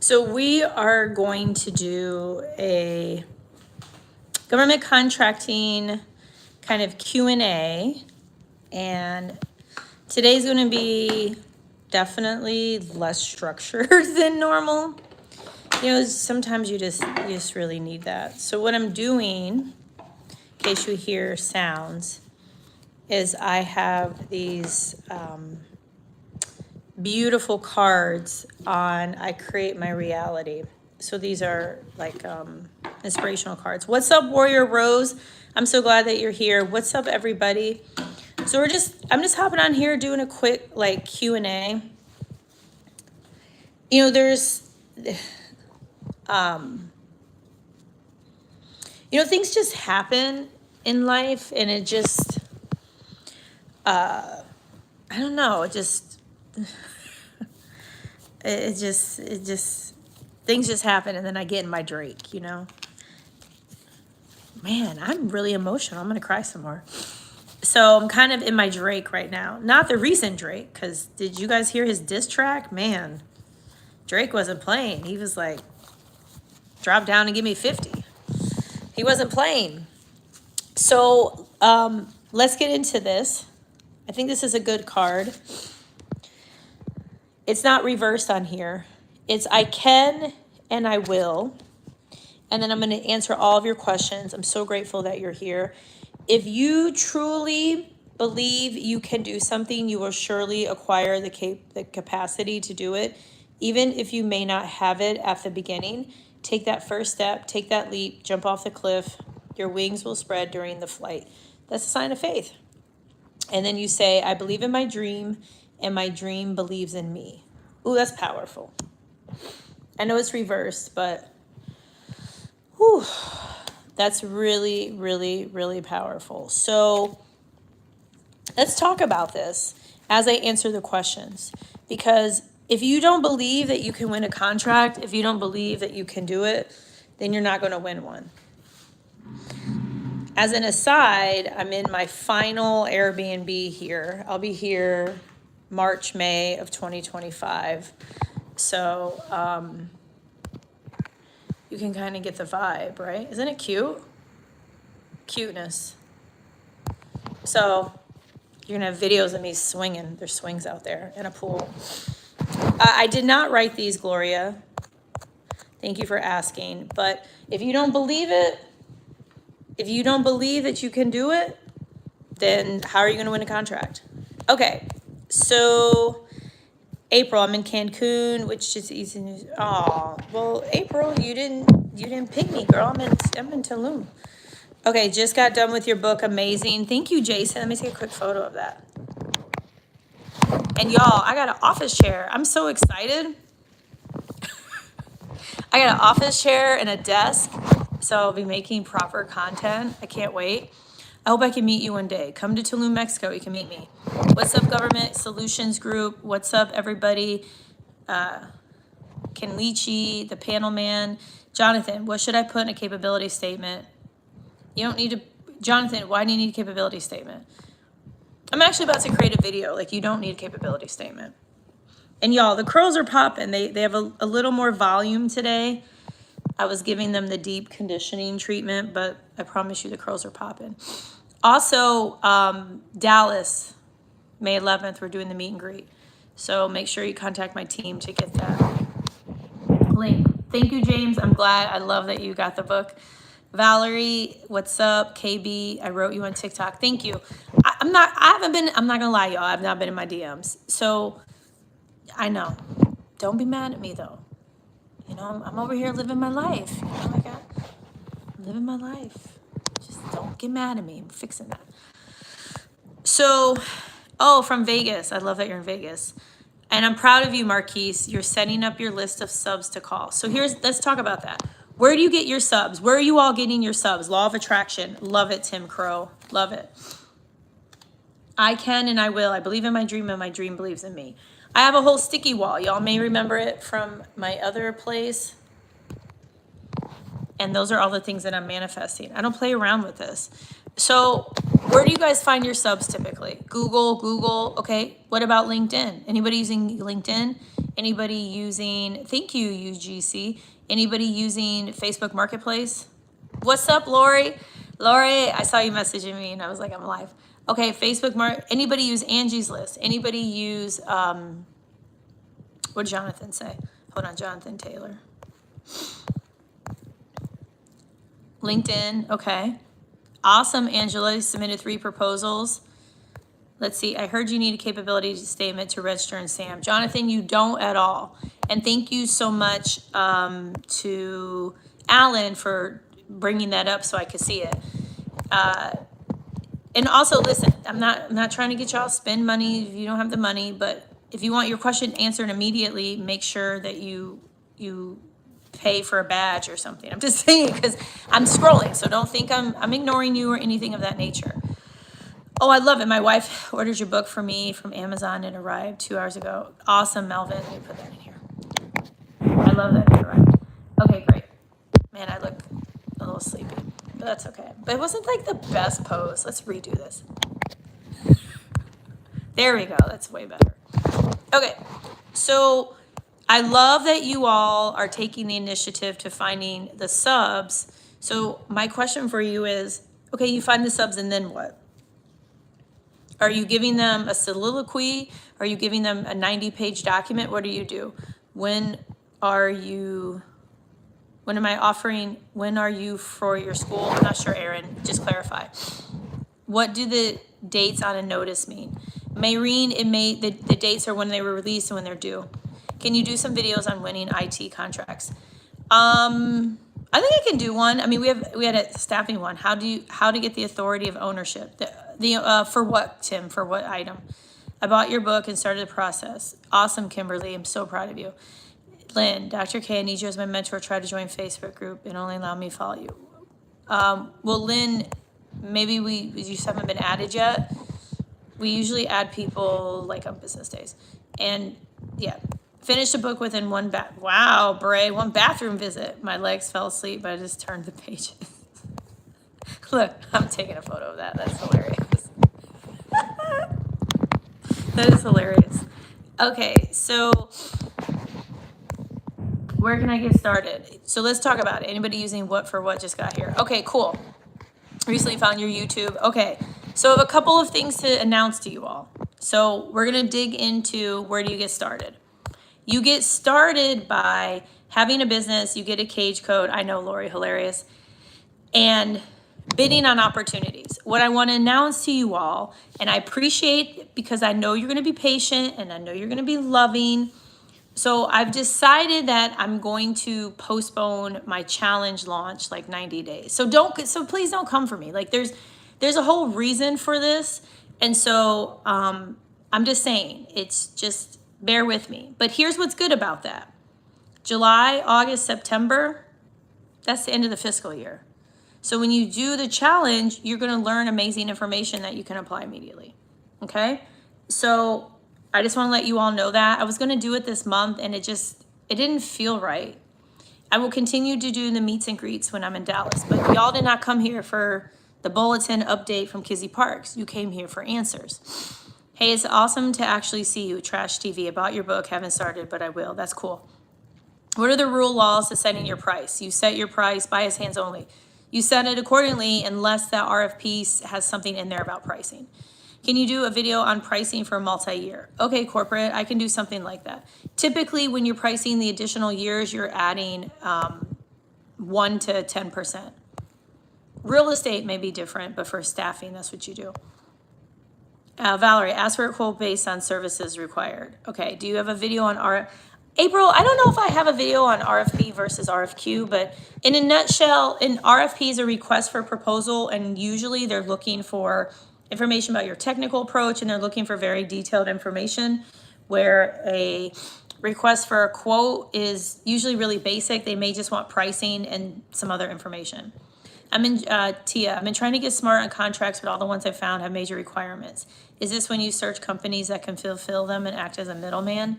So we are going to do a government contracting kind of Q&A, and today's going to be definitely less structured than normal. You know, sometimes you just really need that. So what I'm doing, in case you hear sounds, is I have these beautiful cards on I Create My Reality. So these are like inspirational cards. What's up, Warrior Rose? I'm so glad that you're here. What's up, everybody? So I'm just hopping on here doing a quick like Q&A. You know, there's you know, things just happen in life, and it just I don't know, it just things just happen, and then I get in my Drake, you know. Man, I'm really emotional. I'm gonna cry some more. So I'm kind of in my Drake right now. Not the recent Drake, because did you guys hear his diss track? Man, Drake wasn't playing. He was like, drop down and give me 50. He wasn't playing. So let's get into this. I think this is a good card. It's not reversed on here. It's I can and I will. And then I'm going to answer all of your questions. I'm so grateful that you're here. If you truly believe you can do something, you will surely acquire the capacity to do it. Even if you may not have it at the beginning, take that first step, take that leap, jump off the cliff. Your wings will spread during the flight. That's a sign of faith. And then you say, I believe in my dream, and my dream believes in me. Ooh, that's powerful. I know it's reversed, but whew, that's really, really, really powerful. So let's talk about this as I answer the questions. Because if you don't believe that you can win a contract, if you don't believe that you can do it, then you're not going to win one. As an aside, I'm in my final Airbnb here. I'll be here March, May of 2025. So you can kind of get the vibe, right? Isn't it cute? Cuteness. So you're going to have videos of me swinging. There's swings out there in a pool. I did not write these, Gloria. Thank you for asking. But if you don't believe it, if you don't believe that you can do it, then how are you going to win a contract? Okay, so April, I'm in Cancun, which is easy news. Oh, well, April, you didn't pick me, girl. I'm in Tulum. Okay, just got done with your book. Amazing. Thank you, Jason. Let me take a quick photo of that. And y'all, I got an office chair. I'm so excited. I got an office chair and a desk, so I'll be making proper content. I can't wait. I hope I can meet you one day. Come to Tulum, Mexico. You can meet me. What's up, Government Solutions Group? What's up, everybody? Kenlichi, the panel man. Jonathan, what should I put in a capability statement? You don't need to, Jonathan, why do you need a capability statement? I'm actually about to create a video. Like, you don't need a capability statement. And y'all, the curls are popping. They have a little more volume today. I was giving them the deep conditioning treatment, but I promise you the curls are popping. Also, Dallas, May 11th, we're doing the meet and greet. So make sure you contact my team to get that link. Thank you, James. I'm glad. I love that you got the book. Valerie, what's up? KB, I wrote you on TikTok. Thank you. I'm not gonna lie, y'all. I've not been in my DMs. So I know. Don't be mad at me though. You know, I'm over here living my life. You know, like I'm living my life. Just don't get mad at me. I'm fixing that. So, oh, from Vegas. I love that you're in Vegas. And I'm proud of you, Marquise. You're setting up your list of subs to call. So let's talk about that. Where do you get your subs? Where are you all getting your subs? Law of attraction. Love it, Tim Crow. Love it. I can and I will. I believe in my dream and my dream believes in me. I have a whole sticky wall. Y'all may remember it from my other place. And those are all the things that I'm manifesting. I don't play around with this. So where do you guys find your subs typically? Google. Okay. What about LinkedIn? Anybody using LinkedIn? Anybody using, thank you, UGC. Anybody using Facebook Marketplace? What's up, Lori? Lori, I saw you messaging me and I was like, I'm live. Okay, anybody use Angie's List? Anybody use, what did Jonathan say? Hold on, Jonathan Taylor. LinkedIn, okay. Awesome, Angela, you submitted 3 proposals. Let's see, I heard you need a capability statement to register in SAM. Jonathan, you don't at all. And thank you so much to Alan for bringing that up so I could see it. And also, listen, I'm not trying to get y'all spend money if you don't have the money, but if you want your question answered immediately, make sure that you pay for a badge or something. I'm just saying, because I'm scrolling, so don't think I'm ignoring you or anything of that nature. Oh, I love it. My wife ordered your book for me from Amazon. It arrived 2 hours ago. Awesome, Melvin. Let me put that in here. I love that it arrived. Okay, great. Man, I look a little sleepy, but that's okay. But it wasn't like the best pose. Let's redo this. There we go. That's way better. Okay, so I love that you all are taking the initiative to finding the subs. So my question for you is, okay, you find the subs and then what? Are you giving them a soliloquy? Are you giving them a 90-page document? What do you do? When are you for your school? I'm not sure, Aaron, just clarify. What do the dates on a notice mean? Maureen, the dates are when they were released and when they're due. Can you do some videos on winning IT contracts? I think I can do one. I mean, we had a staffing one. How to get the authority of ownership? For what, Tim? For what item? I bought your book and started the process. Awesome, Kimberly. I'm so proud of you. Lynn, Dr. K, I need you as my mentor. Try to join Facebook group and only allow me to follow you. Well, Lynn, maybe you just haven't been added yet. We usually add people like on business days. And yeah, finish the book within one one bathroom visit. My legs fell asleep, but I just turned the pages. Look, I'm taking a photo of that. That's hilarious. That is hilarious. Okay, so where can I get started? So let's talk about it. Anybody using what for what just got here? Okay, cool. Recently found your YouTube. Okay, so I have a couple of things to announce to you all. So we're gonna dig into where do you get started. You get started by having a business, you get a cage code. I know, Lori, hilarious. And bidding on opportunities. What I want to announce to you all, and I appreciate because I know you're going to be patient and I know you're going to be loving. So I've decided that I'm going to postpone my challenge launch like 90 days. So please don't come for me. Like there's a whole reason for this. And so I'm just saying, it's just bear with me. But here's what's good about that. July, August, September, that's the end of the fiscal year. So when you do the challenge, you're going to learn amazing information that you can apply immediately. Okay? So I just want to let you all know that. I was going to do it this month and it didn't feel right. I will continue to do the meets and greets when I'm in Dallas, but y'all did not come here for the bulletin update from Kizzy Parks. You came here for answers. Hey, it's awesome to actually see you. Trash TV. I bought your book, haven't started, but I will. That's cool. What are the rule laws to setting your price? You set your price, bias hands only. You set it accordingly unless the RFP has something in there about pricing. Can you do a video on pricing for multi-year? Okay, corporate, I can do something like that. Typically, when you're pricing the additional years, you're adding 1 to 10%. Real estate may be different, but for staffing, that's what you do. Valerie, ask for a quote based on services required. Okay, do you have a video on April, I don't know if I have a video on RFP versus RFQ, but in a nutshell, an RFP is a request for proposal, and usually they're looking for information about your technical approach, and they're looking for very detailed information, where a request for a quote is usually really basic. They may just want pricing and some other information. Tia, I've been trying to get smart on contracts, but all the ones I've found have major requirements. Is this when you search companies that can fulfill them and act as a middleman?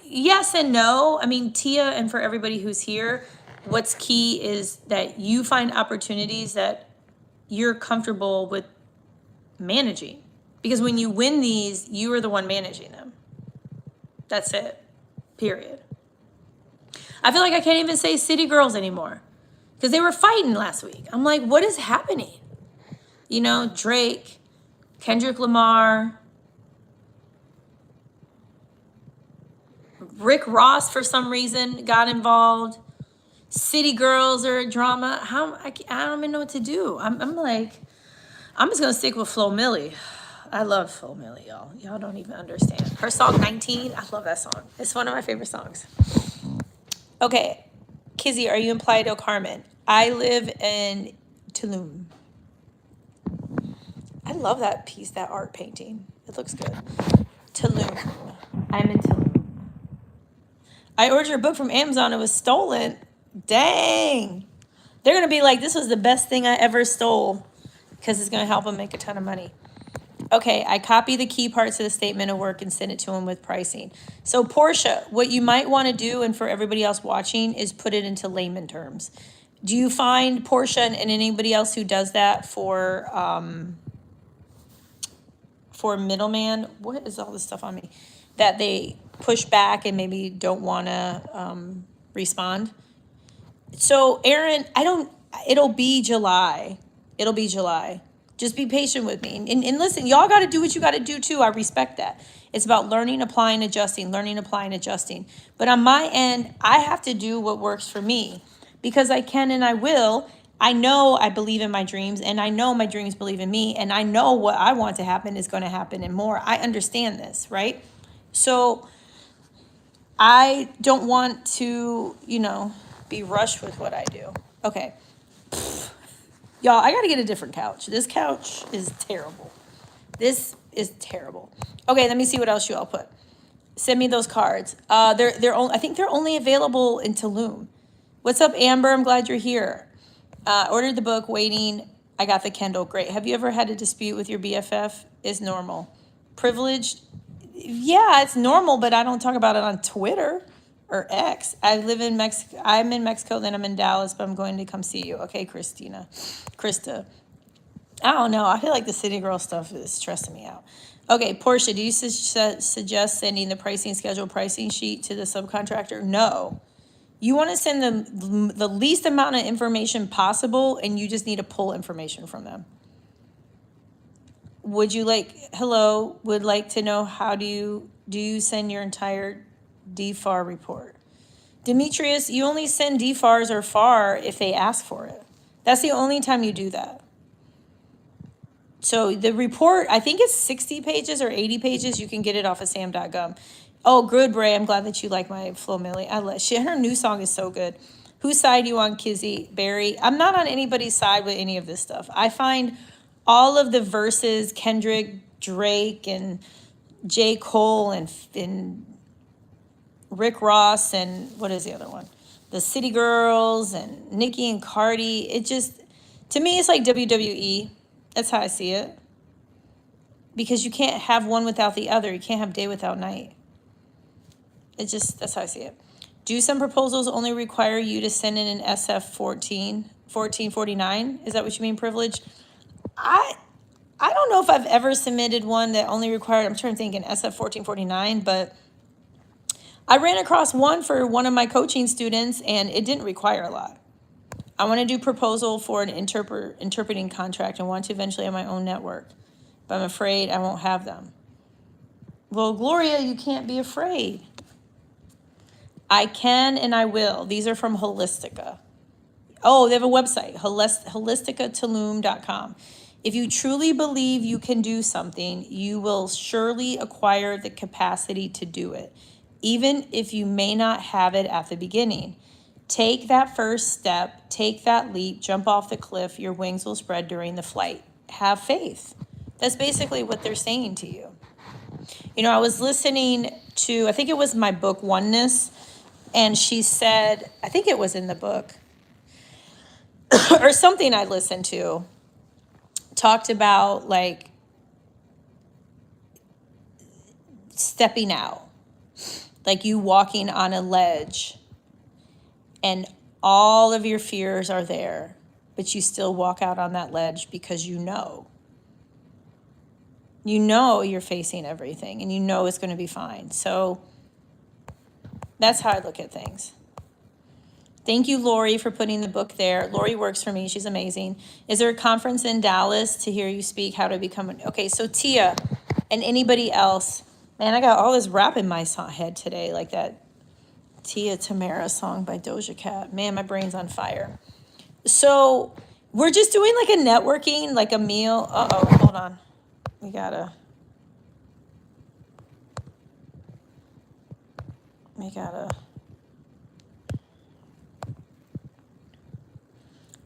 Yes and no. I mean, Tia, and for everybody who's here, what's key is that you find opportunities that you're comfortable with managing. Because when you win these, you are the one managing them. That's it. Period. I feel like I can't even say City Girls anymore because they were fighting last week. I'm like, what is happening? You know, Drake, Kendrick Lamar, Rick Ross for some reason got involved. City Girls are a drama. I don't even know what to do. I'm like, I'm just gonna stick with Flo Milli. I love Flo Milli, y'all. Y'all don't even understand. Her song 19, I love that song. It's one of my favorite songs. Okay, Kizzy, are you in Playa del Carmen? I live in Tulum. I love that piece, that art painting. It looks good. Tulum. I'm in Tulum. I ordered a book from Amazon. It was stolen. Dang. They're going to be like, this was the best thing I ever stole because it's going to help them make a ton of money. Okay, I copy the key parts of the statement of work and send it to them with pricing. So Portia, what you might want to do, and for everybody else watching, is put it into layman terms. Do you find, Portia, and anybody else who does that for middleman, what is all this stuff on me, that they push back and maybe don't want to respond? So Aaron, it'll be July. It'll be July. Just be patient with me. And listen, y'all got to do what you got to do too. I respect that. It's about learning, applying, adjusting, learning, applying, adjusting. But on my end, I have to do what works for me because I can and I will. I know I believe in my dreams and I know my dreams believe in me and I know what I want to happen is going to happen and more. I understand this, right? So I don't want to, be rushed with what I do. Okay. Y'all, I got to get a different couch. This couch is terrible. This is terrible. Okay, let me see what else you all put. Send me those cards. I think they're only available in Tulum. What's up, Amber? I'm glad you're here. Ordered the book, waiting. I got the Kindle. Great. Have you ever had a dispute with your BFF? Is normal. Privileged? Yeah, it's normal, but I don't talk about it on Twitter or X. I live in Mexico. I'm in Mexico, then I'm in Dallas, but I'm going to come see you. Okay, Krista. I don't know. I feel like the City Girl stuff is stressing me out. Okay, Portia, do you suggest sending the pricing sheet to the subcontractor? No. You want to send them the least amount of information possible, and you just need to pull information from them. Would like to know how do you send your entire DFAR report? Demetrius, you only send DFARs or FAR if they ask for it. That's the only time you do that. So the report, I think it's 60 pages or 80 pages. You can get it off of sam.gov. Oh, good, Bray. I'm glad that you like my Flo Milli. Her new song is so good. Whose side are you on, Kizzy? Barry? I'm not on anybody's side with any of this stuff. I find all of the verses, Kendrick, Drake, and J. Cole, and Rick Ross, and what is the other one? The City Girls, and Nicki and Cardi. It just, to me, it's like WWE. That's how I see it. Because you can't have one without the other. You can't have day without night. That's how I see it. Do some proposals only require you to send in an SF 1449? Is that what you mean, privilege? I don't know if I've ever submitted one that only required, I'm trying to think, an SF 1449, but I ran across one for one of my coaching students and it didn't require a lot. I want to do proposal for an interpreting contract and want to eventually have my own network, but I'm afraid I won't have them. Well, Gloria, you can't be afraid. I can and I will. These are from Holistica. Oh, they have a website, holisticatulum.com. If you truly believe you can do something, you will surely acquire the capacity to do it, even if you may not have it at the beginning. Take that first step, take that leap, jump off the cliff, your wings will spread during the flight. Have faith. That's basically what they're saying to you. I was listening to, I think it was my book, Oneness, and she said, I think it was in the book, or something I listened to, talked about like stepping out, like you walking on a ledge and all of your fears are there but you still walk out on that ledge because you know you're facing everything and you know it's going to be fine. So that's how I look at things. Thank you, Lori, for putting the book there. Lori works for me. She's amazing. Is there a conference in Dallas to hear you speak? How to become an... Okay, so Tia and anybody else. Man, I got all this rap in my head today, like that Tia Tamara song by Doja Cat. Man, my brain's on fire. So we're just doing like a networking, like a meal. Uh-oh, hold on. We gotta...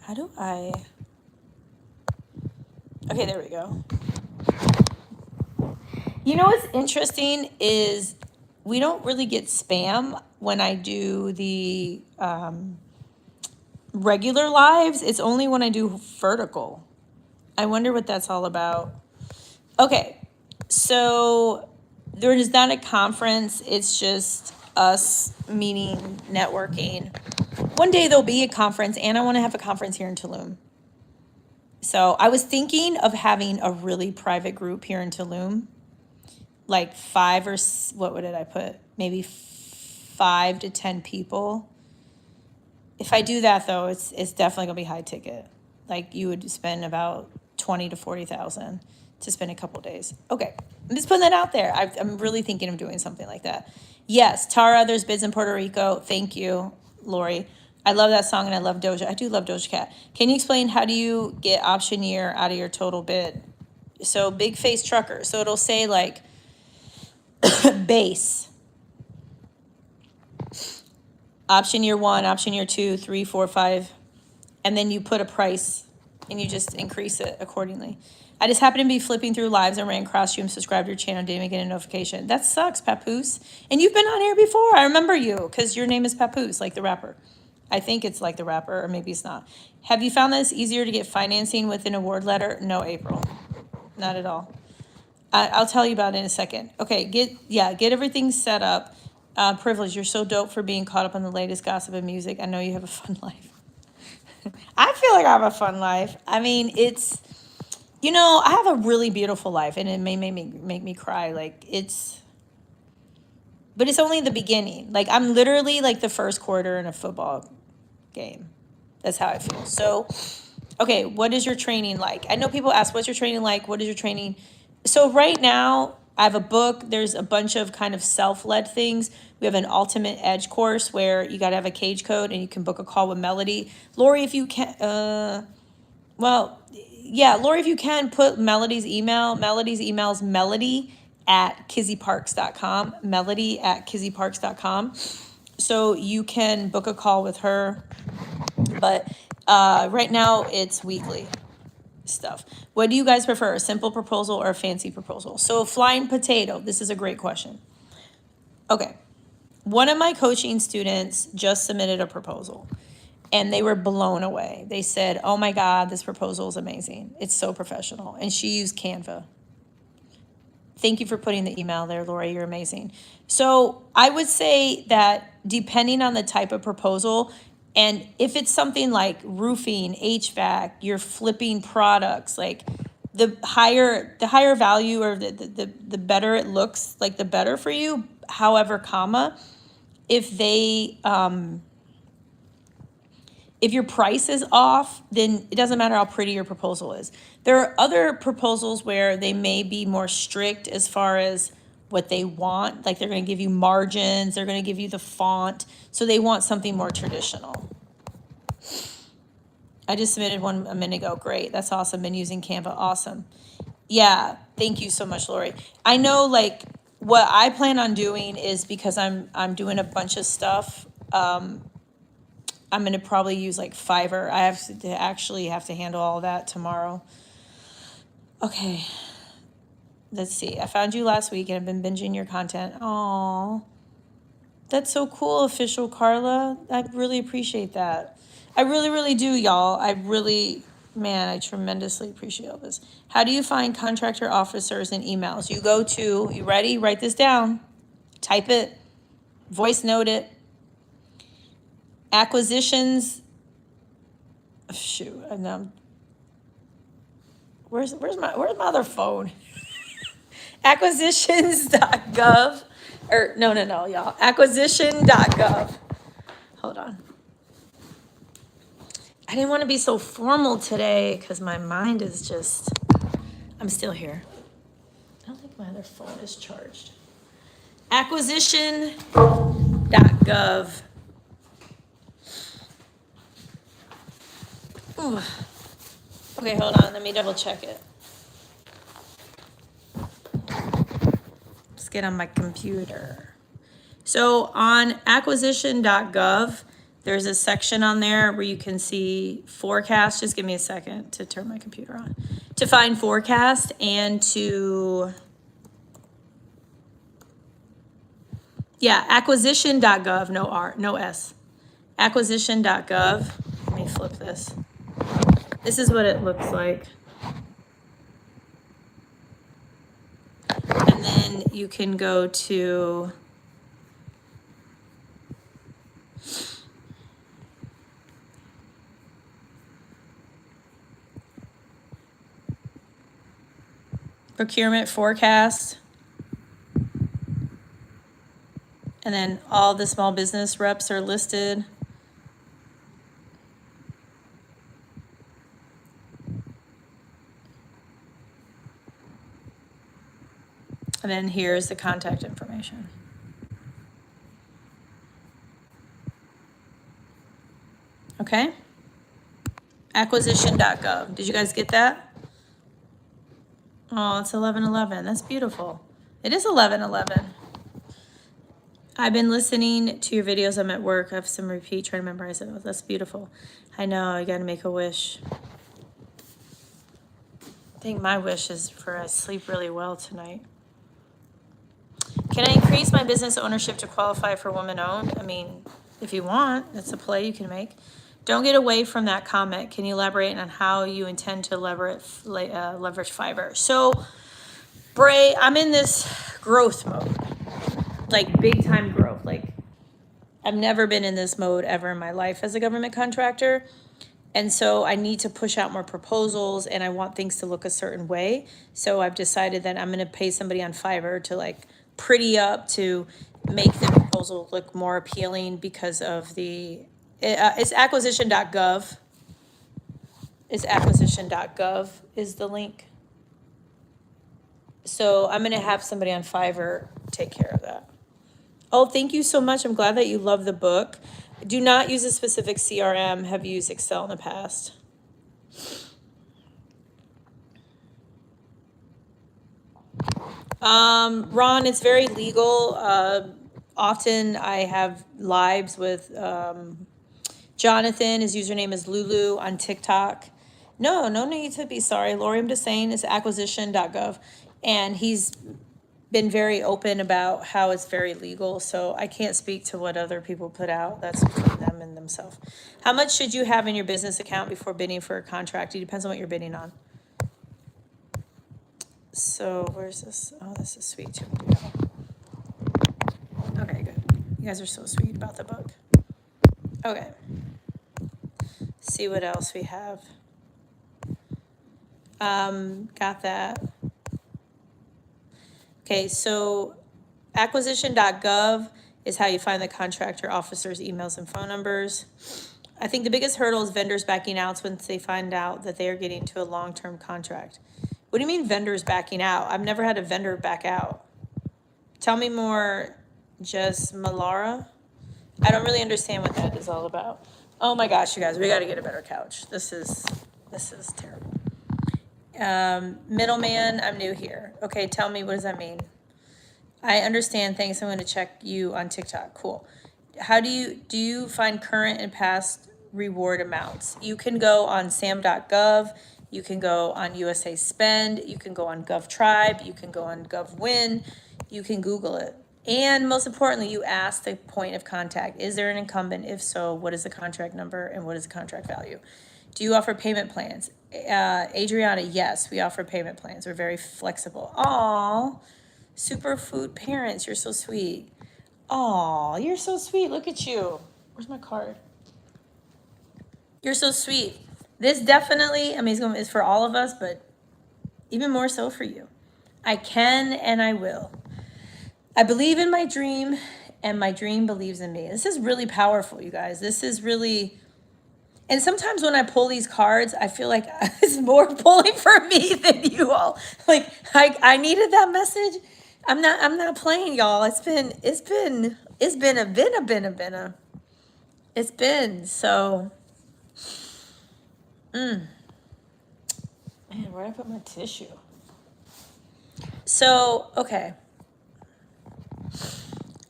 How do I... Okay, there we go. You know what's interesting is we don't really get spam when I do the regular lives. It's only when I do vertical. I wonder what that's all about. Okay, so there is not a conference. It's just us meeting, networking. One day there'll be a conference, and I want to have a conference here in Tulum. So I was thinking of having a really private group here in Tulum, like what did I put? Maybe 5 to 10 people. If I do that though, it's definitely gonna be high ticket. Like you would spend about 20 to 40,000 to spend a couple days. Okay, I'm just putting that out there. I'm really thinking of doing something like that. Yes, Tara, there's bids in Puerto Rico. Thank you, Lori. I love that song and I love Doja. I do love Doja Cat. Can you explain how do you get option year out of your total bid? So big face trucker. So it'll say like base. Option year 1, option year 2, 3, 4, 5. And then you put a price and you just increase it accordingly. I just happened to be flipping through lives and ran across you and subscribed to your channel, didn't even get a notification. That sucks, Papoose. And you've been on here before. I remember you because your name is Papoose, like the rapper. I think it's like the rapper, or maybe it's not. Have you found that it's easier to get financing with an award letter? No, April. Not at all. I'll tell you about it in a second. Okay, get everything set up. Privilege, you're so dope for being caught up on the latest gossip and music. I know you have a fun life. I feel like I have a fun life. I mean, it's... You know, I have a really beautiful life, and it may make me cry. But it's only the beginning. Like, I'm literally like the first quarter in a football game. That's how I feel. So, okay, what is your training like? I know people ask, what's your training like? What is your training? So right now, I have a book. There's a bunch of kind of self-led things. We have an Ultimate Edge course where you got to have a cage code, and you can book a call with Melody. Lori, if you can, Lori, if you can, put Melody's email. Melody's email is melody@kizzyparks.com. Melody@kizzyparks.com. So you can book a call with her. But right now, it's weekly stuff. What do you guys prefer, a simple proposal or a fancy proposal? So flying potato, this is a great question. Okay. One of my coaching students just submitted a proposal. And they were blown away. They said, oh my God, this proposal is amazing. It's so professional. And she used Canva. Thank you for putting the email there, Lori. You're amazing. So I would say that depending on the type of proposal, and if it's something like roofing, HVAC, you're flipping products, like the higher value or the better it looks, like the better for you. However, if they... If your price is off, then it doesn't matter how pretty your proposal is. There are other proposals where they may be more strict as far as what they want. Like they're going to give you margins, they're going to give you the font. So they want something more traditional. I just submitted one a minute ago. Great, that's awesome. Been using Canva, awesome. Yeah, thank you so much, Lori. I know like what I plan on doing is because I'm doing a bunch of stuff, I'm going to probably use like Fiverr. I have to handle all that tomorrow. Okay. Let's see. I found you last week and I've been binging your content. Aw. That's so cool, Official Carla. I really appreciate that. I really, really do, y'all. I tremendously appreciate all this. How do you find contractor officers and emails? You ready? Write this down. Type it. Voice note it. Acquisitions. shoot, and where's my other phone? Acquisitions.gov, or no, y'all. Acquisition.gov. Hold on. I didn't want to be so formal today because my mind is just, I'm still here. I don't think my other phone is charged. Acquisition.gov. Ooh. Okay, hold on. Let me double check it. Let's get on my computer. So on acquisition.gov, there's a section on there where you can see forecast. Just give me a second to turn my computer on. To find forecast and to, yeah, acquisition.gov, no R, no S. Acquisition.gov. Let me flip this. This is what it looks like. And then you can go to procurement forecast. And then all the small business reps are listed. And then here's the contact information. Okay? Acquisition.gov. Did you guys get that? Oh, it's 11:11. That's beautiful. It is 11:11. I've been listening to your videos. I'm at work. I have some repeat, trying to memorize it. Oh, that's beautiful. I know, you gotta make a wish. I think my wish is for I sleep really well tonight. Can I increase my business ownership to qualify for woman-owned? I mean, if you want, that's a play you can make. Don't get away from that comment. Can you elaborate on how you intend to leverage Fiverr? So, Bray, I'm in this growth mode, like big time growth. Like, I've never been in this mode ever in my life as a government contractor. And so I need to push out more proposals and I want things to look a certain way. So I've decided that I'm going to pay somebody on Fiverr to like pretty up to make the proposal look more appealing because of the, it's acquisition.gov. It's acquisition.gov is the link. So I'm going to have somebody on Fiverr take care of that. Oh, thank you so much. I'm glad that you love the book. Do not use a specific CRM. Have used Excel in the past. Ron, it's very legal. Often I have lives with Jonathan. His username is Lulu on TikTok. No need to be sorry, Lori. I'm just saying it's acquisition.gov. And he's been very open about how it's very legal. So I can't speak to what other people put out. That's between them and themselves. How much should you have in your business account before bidding for a contract? It depends on what you're bidding on. So where's this? Oh, this is sweet too. Okay, good. You guys are so sweet about the book. Okay. See what else we have. Got that. Okay, so acquisition.gov is how you find the contractor officer's emails and phone numbers. I think the biggest hurdle is vendors backing out once they find out that they are getting to a long-term contract. What do you mean vendors backing out? I've never had a vendor back out. Tell me more, Jess Malara. I don't really understand what that is all about. Oh my gosh, you guys, we got to get a better couch. This is terrible. Middleman, I'm new here. Okay, tell me, what does that mean? I understand, thanks. I'm going to check you on TikTok. Cool. How do you find current and past reward amounts? You can go on sam.gov. You can go on USA Spend. You can go on GovTribe. You can go on GovWin. You can Google it. And most importantly, you ask the point of contact. Is there an incumbent? If so, what is the contract number and what is the contract value? Do you offer payment plans? Adriana, yes, we offer payment plans. We're very flexible. Aw, superfood parents, you're so sweet. Aw, you're so sweet. Look at you. Where's my card? You're so sweet. This definitely, I mean, it's for all of us, but even more so for you. I can and I will. I believe in my dream and my dream believes in me. This is really powerful, you guys. This is really, and sometimes when I pull these cards, I feel like it's more pulling for me than you all. Like I needed that message. I'm not playing, y'all. It's been so. Man, where did I put my tissue? So, okay.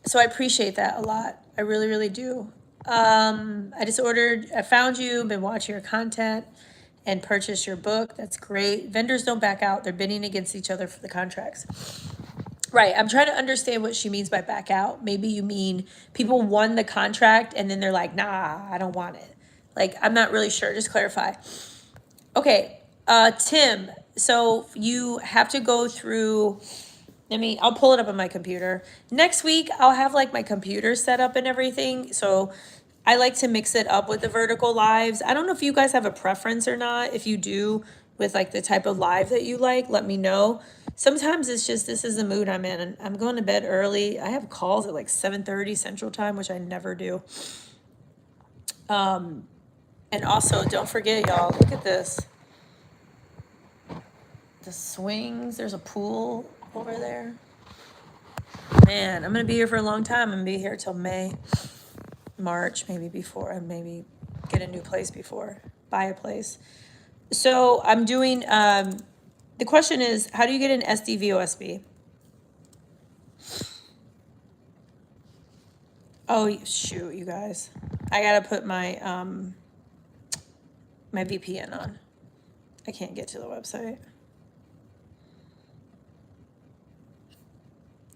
So I appreciate that a lot. I really, really do. I found you, been watching your content, and purchased your book. That's great. Vendors don't back out. They're bidding against each other for the contracts. Right. I'm trying to understand what she means by back out. Maybe you mean people won the contract and then they're like, nah, I don't want it. Like, I'm not really sure. Just clarify. Okay. Tim, so you have to go through, I'll pull it up on my computer. Next week, I'll have like my computer set up and everything. So I like to mix it up with the vertical lives. I don't know if you guys have a preference or not. If you do, with like the type of live that you like, let me know. Sometimes it's just, this is the mood I'm in, and I'm going to bed early. I have calls at like 7:30 Central Time, which I never do. And also, don't forget, y'all, look at this. The swings, there's a pool over there. Man, I'm going to be here for a long time. I'm going to be here till May, March, maybe before, and maybe get a new place before, buy a place. So I'm doing, the question is, how do you get an SDVOSB? Oh, shoot, you guys. I got to put my, my VPN on. I can't get to the website.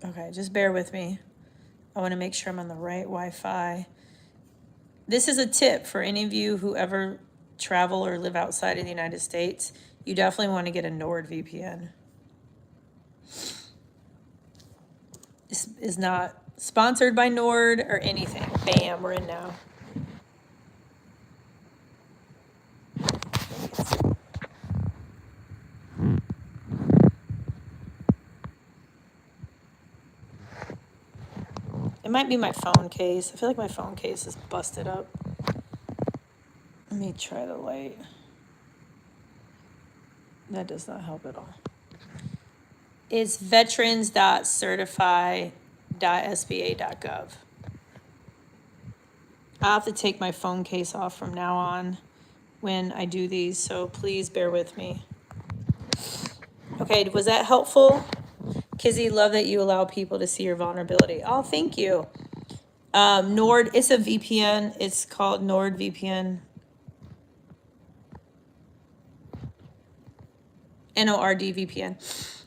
Okay, just bear with me. I want to make sure I'm on the right Wi-Fi. This is a tip for any of you who ever travel or live outside of the United States. You definitely want to get a NordVPN. This is not sponsored by Nord or anything. Bam, we're in now. It might be my phone case. I feel like my phone case is busted up. Let me try the light. That does not help at all. It's veterans.certify.sba.gov. I'll have to take my phone case off from now on when I do these, so please bear with me. Okay, was that helpful? Kizzy, love that you allow people to see your vulnerability. Oh, thank you. Nord, it's a VPN. It's called NordVPN. NORD VPN.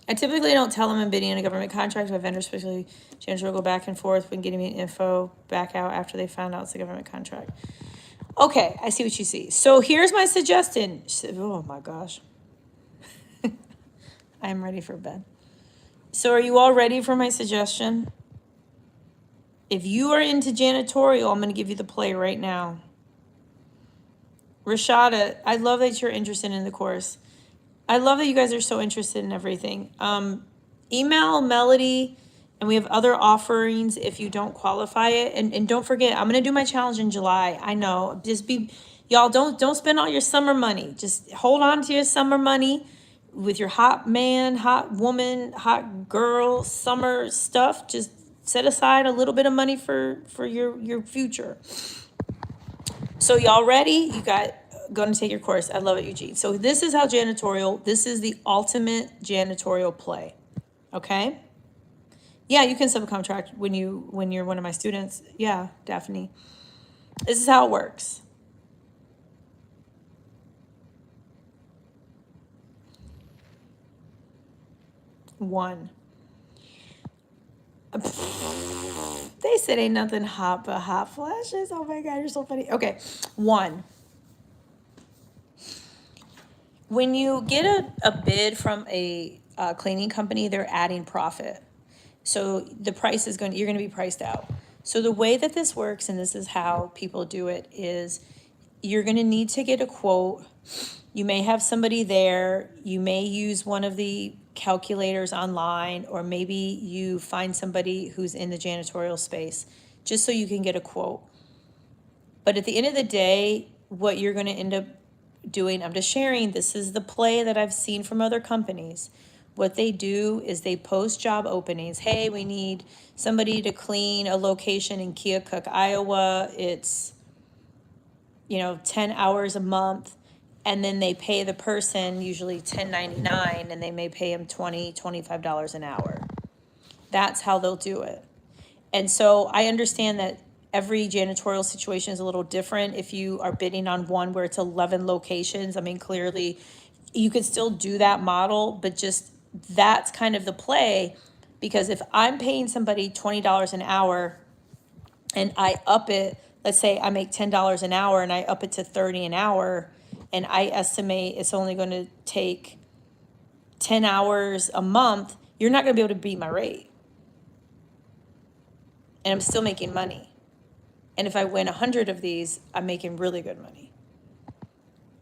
I typically don't tell them I'm bidding in a government contract. My vendor, especially janitor, will go back and forth when getting me info back out after they found out it's a government contract. Okay, I see what you see. So here's my suggestion. She said, oh my gosh. I'm ready for bed. So are you all ready for my suggestion? If you are into janitorial, I'm going to give you the play right now. Rashada, I love that you're interested in the course. I love that you guys are so interested in everything. Email Melody, and we have other offerings if you don't qualify it. And don't forget, I'm going to do my challenge in July. I know. Y'all don't spend all your summer money. Just hold on to your summer money with your hot man, hot woman, hot girl, summer stuff. Just set aside a little bit of money for your future. So y'all ready? You got going to take your course. I love it, Eugene. So this is how this is the ultimate janitorial play. Okay? Yeah, you can subcontract when you're one of my students. Yeah, Daphne. This is how it works. One. They said ain't nothing hot but hot flashes. Oh my God, you're so funny. Okay, one. When you get a bid from a cleaning company, they're adding profit. So the price is you're going to be priced out. So the way that this works, and this is how people do it, is you're going to need to get a quote. You may have somebody there. You may use one of the calculators online, or maybe you find somebody who's in the janitorial space just so you can get a quote. But at the end of the day, what you're going to end up doing, I'm just sharing, this is the play that I've seen from other companies. What they do is they post job openings. Hey, we need somebody to clean a location in Keokuk, Iowa. It's, 10 hours a month. And then they pay the person usually $10.99, and they may pay them $20, $25 an hour. That's how they'll do it. And so I understand that every janitorial situation is a little different. If you are bidding on one where it's 11 locations, I mean, clearly you could still do that model, but just that's kind of the play. Because if I'm paying somebody $20 an hour and I up it, let's say I make $10 an hour and I up it to $30 an hour, and I estimate it's only going to take 10 hours a month, you're not going to be able to beat my rate. And I'm still making money. And if I win 100 of these, I'm making really good money.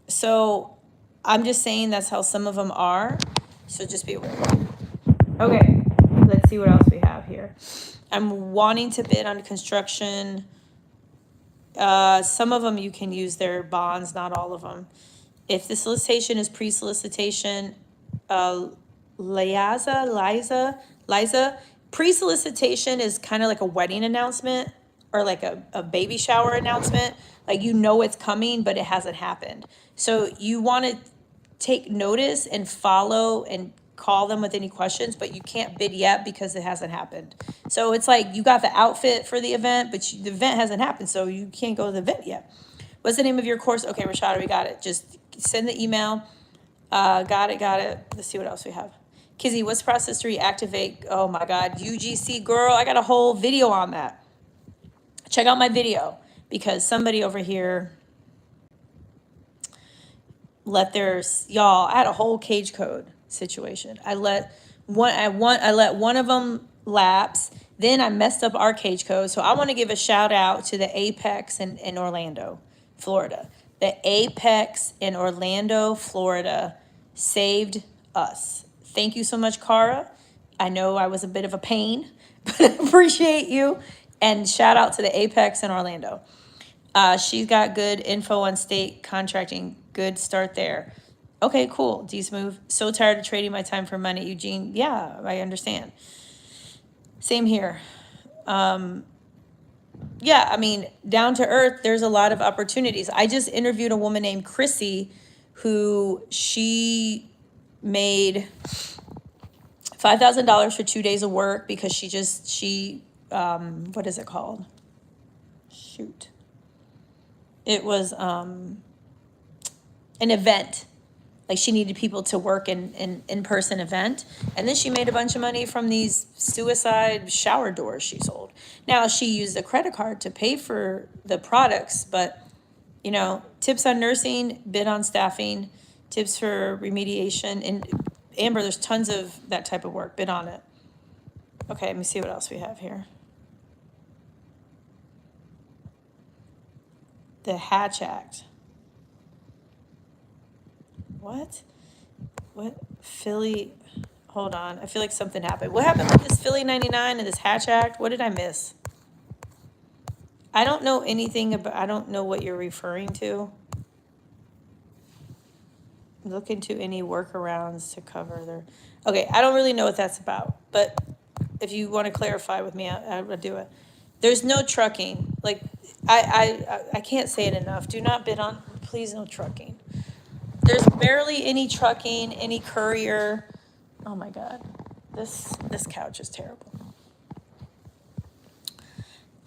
So I'm just saying that's how some of them are. So just be aware. Okay, let's see what else we have here. I'm wanting to bid on construction. Some of them you can use their bonds, not all of them. If the solicitation is pre-solicitation, Liza, pre-solicitation is kind of like a wedding announcement or like a baby shower announcement. Like, it's coming, but it hasn't happened. So you want to take notice and follow and call them with any questions, but you can't bid yet because it hasn't happened. So it's like you got the outfit for the event, but the event hasn't happened, so you can't go to the event yet. What's the name of your course? Okay, Rashada, we got it. Just send the email. Got it. Let's see what else we have. Kizzy, what's the process to reactivate? Oh my God, UGC, girl, I got a whole video on that. Check out my video, because somebody over here y'all, I had a whole cage code situation. I let one of them lapse. Then I messed up our cage code. So I want to give a shout out to the Apex in Orlando, Florida. The Apex in Orlando, Florida saved us. Thank you so much, Cara. I know I was a bit of a pain, but I appreciate you. And shout out to the Apex in Orlando. She's got good info on state contracting. Good start there. Okay, cool. D-Smooth. So tired of trading my time for money, Eugene. Yeah, I understand. Same here. Yeah, I mean, down to earth, there's a lot of opportunities. I just interviewed a woman named Chrissy, who she made $5,000 for 2 days of work because she what is it called? Shoot. It was an event. Like, she needed people to work in-person event. And then she made a bunch of money from these suicide shower doors she sold. Now, she used a credit card to pay for the products, but, tips on nursing, bid on staffing, tips for remediation. And Amber, there's tons of that type of work. Bid on it. Okay, let me see what else we have here. The Hatch Act. What? Philly, hold on. I feel like something happened. What happened with this Philly 99 and this Hatch Act? What did I miss? I don't know anything about, I don't know what you're referring to. Look into any workarounds to cover their, okay, I don't really know what that's about, but if you want to clarify with me, I'll do it. There's no trucking. Like, I can't say it enough. Do not bid on, please, no trucking. There's barely any trucking, any courier. Oh my God, this couch is terrible.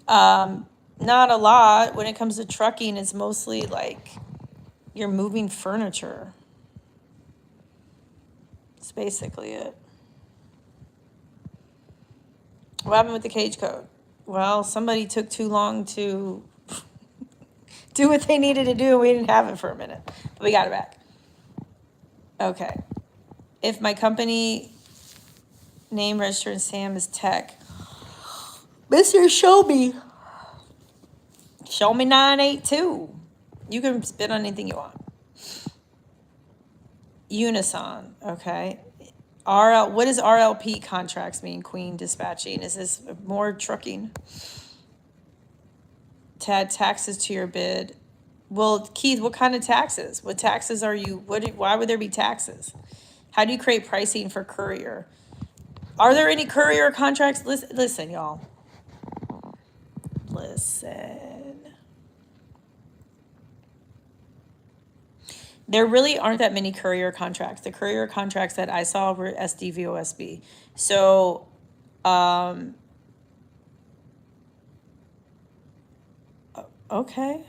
Not a lot. When it comes to trucking, it's mostly like you're moving furniture. That's basically it. What happened with the cage code? Well, somebody took too long to do what they needed to do. We didn't have it for a minute, but we got it back. Okay. If my company name registered in Sam is Tech, Mr. Show me 982. You can bid on anything you want. Unison, okay. What does RLP contracts mean? Queen dispatching. Is this more trucking? To add taxes to your bid. Well, Keith, what kind of taxes? What taxes are you, why would there be taxes? How do you create pricing for courier? Are there any courier contracts? Listen, y'all. Listen. There really aren't that many courier contracts. The courier contracts that I saw were SDVOSB. So, okay.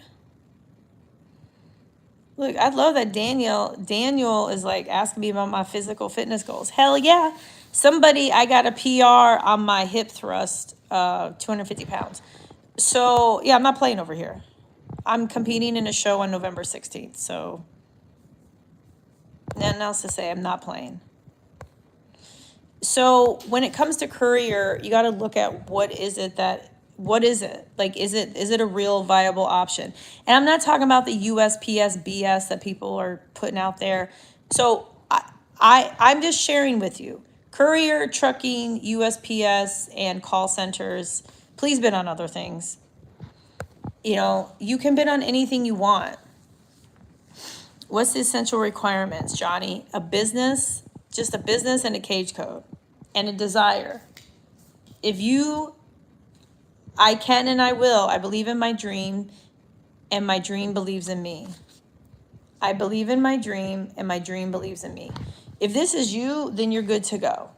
Look, I love that Daniel is like asking me about my physical fitness goals. Hell yeah. I got a PR on my hip thrust, 250 pounds. So yeah, I'm not playing over here. I'm competing in a show on November 16th. So nothing else to say. I'm not playing. So when it comes to courier, you got to look at what is it? Like, is it a real viable option? And I'm not talking about the USPS BS that people are putting out there. So I'm just sharing with you, courier, trucking, USPS, and call centers. Please bid on other things. You know, you can bid on anything you want. What's the essential requirements, Johnny? Just a business and a cage code and a desire. I can and I will. I believe in my dream and my dream believes in me. I believe in my dream and my dream believes in me. If this is you, then you're good to go.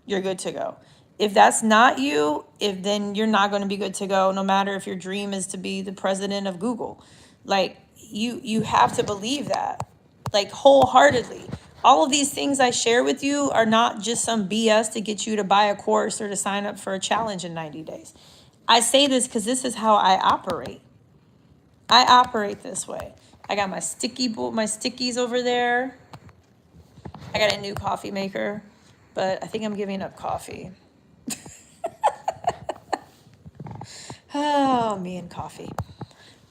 You're good to go. If that's not you, then you're not going to be good to go, no matter if your dream is to be the president of Google. Like, you have to believe that, like, wholeheartedly. All of these things I share with you are not just some BS to get you to buy a course or to sign up for a challenge in 90 days. I say this because this is how I operate. I operate this way. I got my stickies over there. I got a new coffee maker, but I think I'm giving up coffee. Oh, me and coffee.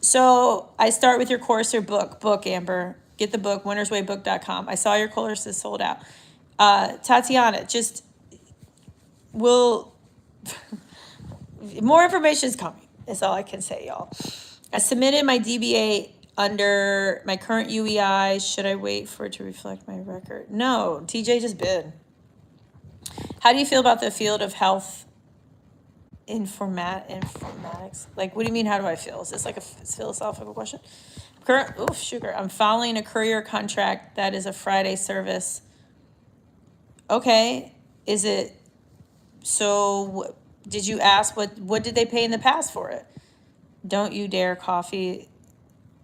So I start with your course or book, Amber. Get the book, winnerswaybook.com. I saw your course is sold out. Tatiana, more information is coming. That's all I can say, y'all. I submitted my DBA under my current UEI. Should I wait for it to reflect my record? No, TJ just bid. How do you feel about the field of health informatics? Like, what do you mean, how do I feel? Is this like a philosophical question? Sugar. I'm following a courier contract that is a Friday service. Okay. Is it, so did you ask what did they pay in the past for it? Don't you dare, coffee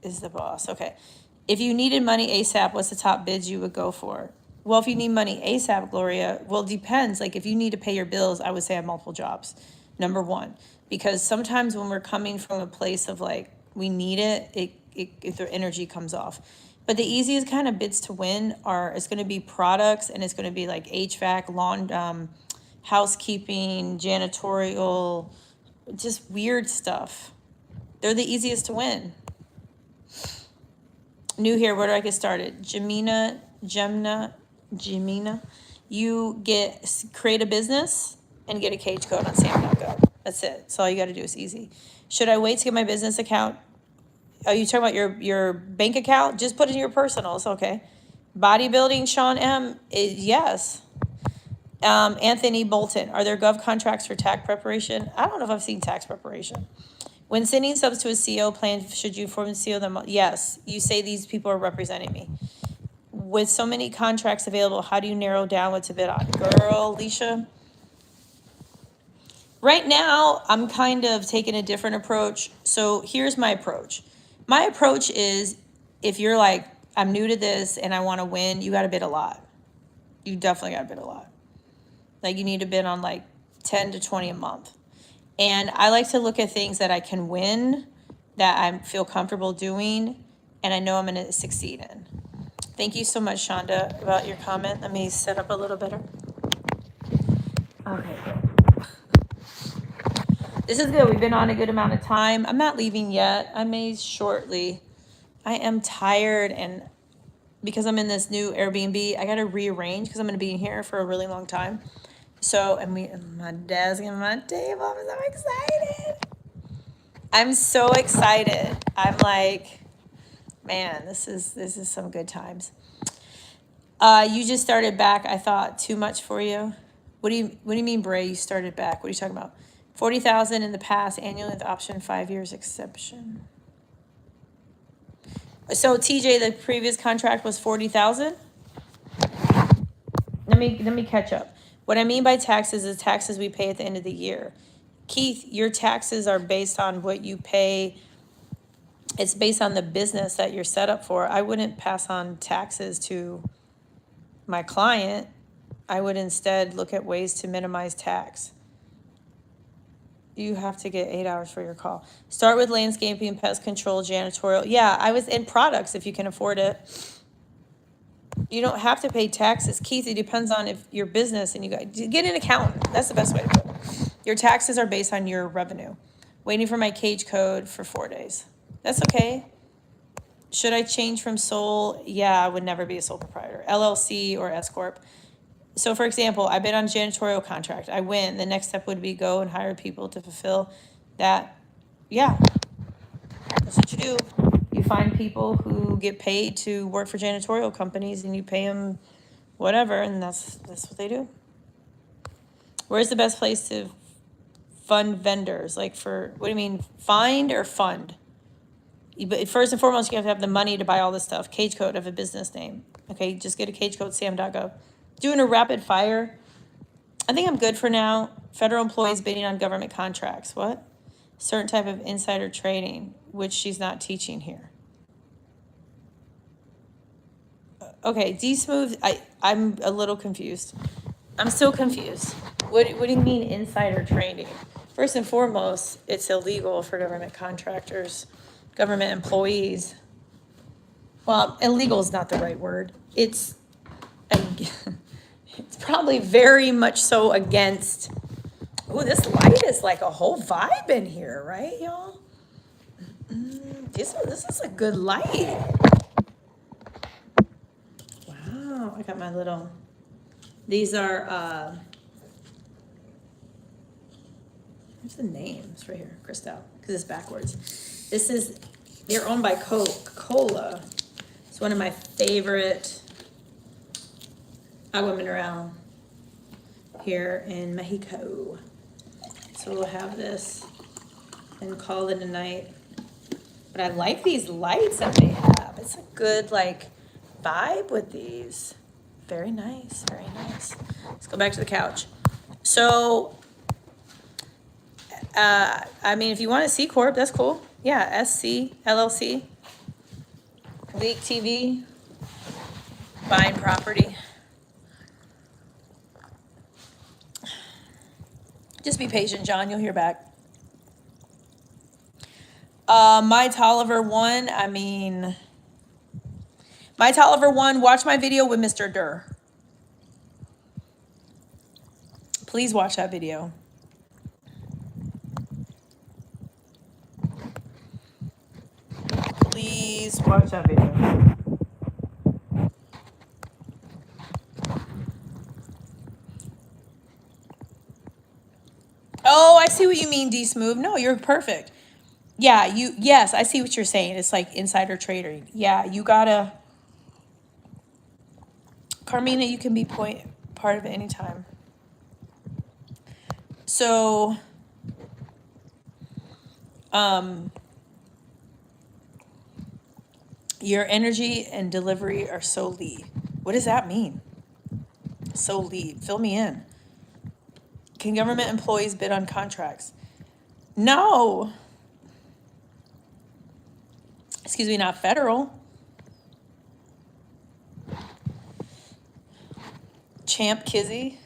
is the boss. Okay. If you needed money ASAP, what's the top bids you would go for? Well, if you need money ASAP, Gloria, well, it depends. Like, if you need to pay your bills, I would say I have multiple jobs. Number one, because sometimes when we're coming from a place of like, we need it, if their energy comes off. But the easiest kind of bids to win it's going to be products, and it's going to be like HVAC, lawn, housekeeping, janitorial, just weird stuff. They're the easiest to win. New here, where do I get started? Jemina, you create a business and get a cage code on Sam.gov. That's it. That's all you got to do. It's easy. Should I wait to get my business account? Are you talking about your bank account? Just put in your personal. It's okay. Bodybuilding, Sean M. Yes. Anthony Bolton, are there gov contracts for tax preparation? I don't know if I've seen tax preparation. When sending subs to a CO plan, should you form CO them? Yes. You say these people are representing me. With so many contracts available, how do you narrow down what to bid on? Girl, Alicia. Right now, I'm kind of taking a different approach. So here's my approach. My approach is, if you're like, I'm new to this and I want to win, you got to bid a lot. You definitely got to bid a lot. Like, you need to bid on like 10 to 20 a month. And I like to look at things that I can win, that I feel comfortable doing, and I know I'm going to succeed in. Thank you so much, Shonda, about your comment. Let me set up a little better. Okay, good. This is good. We've been on a good amount of time. I'm not leaving yet. I may shortly. I am tired, and because I'm in this new Airbnb, I got to rearrange because I'm going to be in here for a really long time. So, and my desk and my table, I'm so excited. I'm so excited. I'm like, man, this is some good times. You just started back. I thought too much for you. What do you mean, Bray? You started back. What are you talking about? 40,000 in the past annually with option 5 years exception. So TJ, the previous contract was 40,000. Let me catch up. What I mean by taxes is taxes we pay at the end of the year. Keith, your taxes are based on what you pay. It's based on the business that you're set up for. I wouldn't pass on taxes to my client. I would instead look at ways to minimize tax. You have to get 8 hours for your call. Start with landscaping, pest control, janitorial. Yeah, I was in products if you can afford it. You don't have to pay taxes. Keith, it depends on if your business and you get an accountant. That's the best way to put it. Your taxes are based on your revenue. Waiting for my cage code for 4 days. That's okay. Should I change from sole? Yeah, I would never be a sole proprietor. LLC or S Corp. So for example, I've been on a janitorial contract. I win. The next step would be go and hire people to fulfill that. Yeah, that's what you do. You find people who get paid to work for janitorial companies and you pay them whatever, and that's what they do. Where's the best place to fund vendors? Like for, what do you mean, find or fund? But first and foremost, you have to have the money to buy all this stuff. Cage code of a business name. Okay, just get a cage code, sam.gov. Doing a rapid fire. I think I'm good for now. Federal employees bidding on government contracts. What? Certain type of insider trading, which she's not teaching here. Okay, D-Smooth, I'm a little confused. I'm still confused. What do you mean insider trading? First and foremost, it's illegal for government contractors, government employees. Well, illegal is not the right word. It's probably very much so against. Oh, this light is like a whole vibe in here, right, y'all? This is a good light. Wow, I got my little. These are. Where's the name? It's right here, Cristal, because it's backwards. They're owned by Coca-Cola. It's one of my favorite agua mineral here in Mexico. So we'll have this and call it a night. But I like these lights that they have. It's a good like vibe with these. Very nice, very nice. Let's go back to the couch. So, I mean, if you want a C Corp, that's cool. Yeah, SC, LLC, Leak TV, buying property. Just be patient, John. You'll hear back. My Tolliver 1, I mean, my Tolliver 1, watch my video with Mr. Durr. Please watch that video. Please watch that video. Oh, I see what you mean, D-Smooth. No, you're perfect. Yeah, yes, I see what you're saying. It's like insider trading. Yeah, you gotta. Carmina, you can be part of it anytime. So, your energy and delivery are so lead. What does that mean? So lead. Fill me in. Can government employees bid on contracts? No. Excuse me, not federal. Champ Kizzy.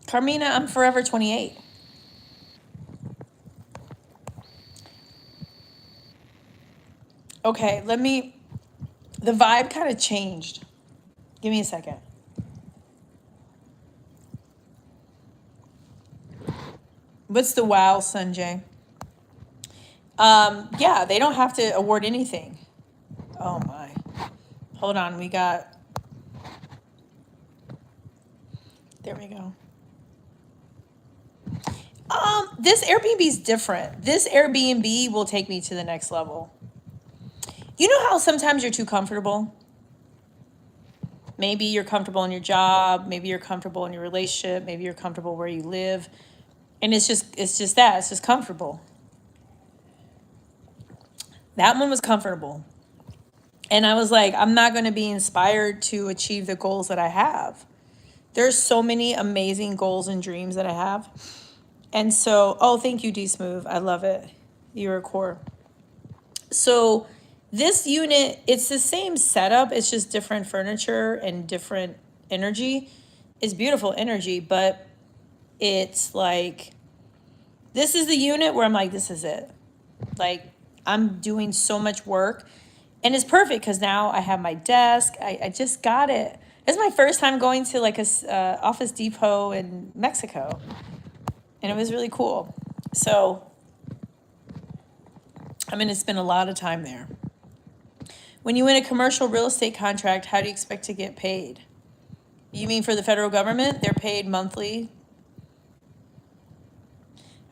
Carmina, I'm forever 28. Okay, the vibe kind of changed. Give me a second. What's the wow, Sanjay? Yeah, they don't have to award anything. Oh my. Hold on, there we go. This Airbnb is different. This Airbnb will take me to the next level. You know how sometimes you're too comfortable? Maybe you're comfortable in your job, maybe you're comfortable in your relationship, maybe you're comfortable where you live. And it's just comfortable. That one was comfortable. And I was like, I'm not going to be inspired to achieve the goals that I have. There's so many amazing goals and dreams that I have. And so, oh, thank you, D Smooth. I love it. You're a core. So this unit, it's the same setup. It's just different furniture and different energy. It's beautiful energy, but it's like, this is the unit where I'm like, this is it. Like, I'm doing so much work. And it's perfect because now I have my desk. I just got it. It's my first time going to like a Office Depot in Mexico. And it was really cool. So I'm going to spend a lot of time there. When you win a commercial real estate contract, how do you expect to get paid? You mean for the federal government? They're paid monthly.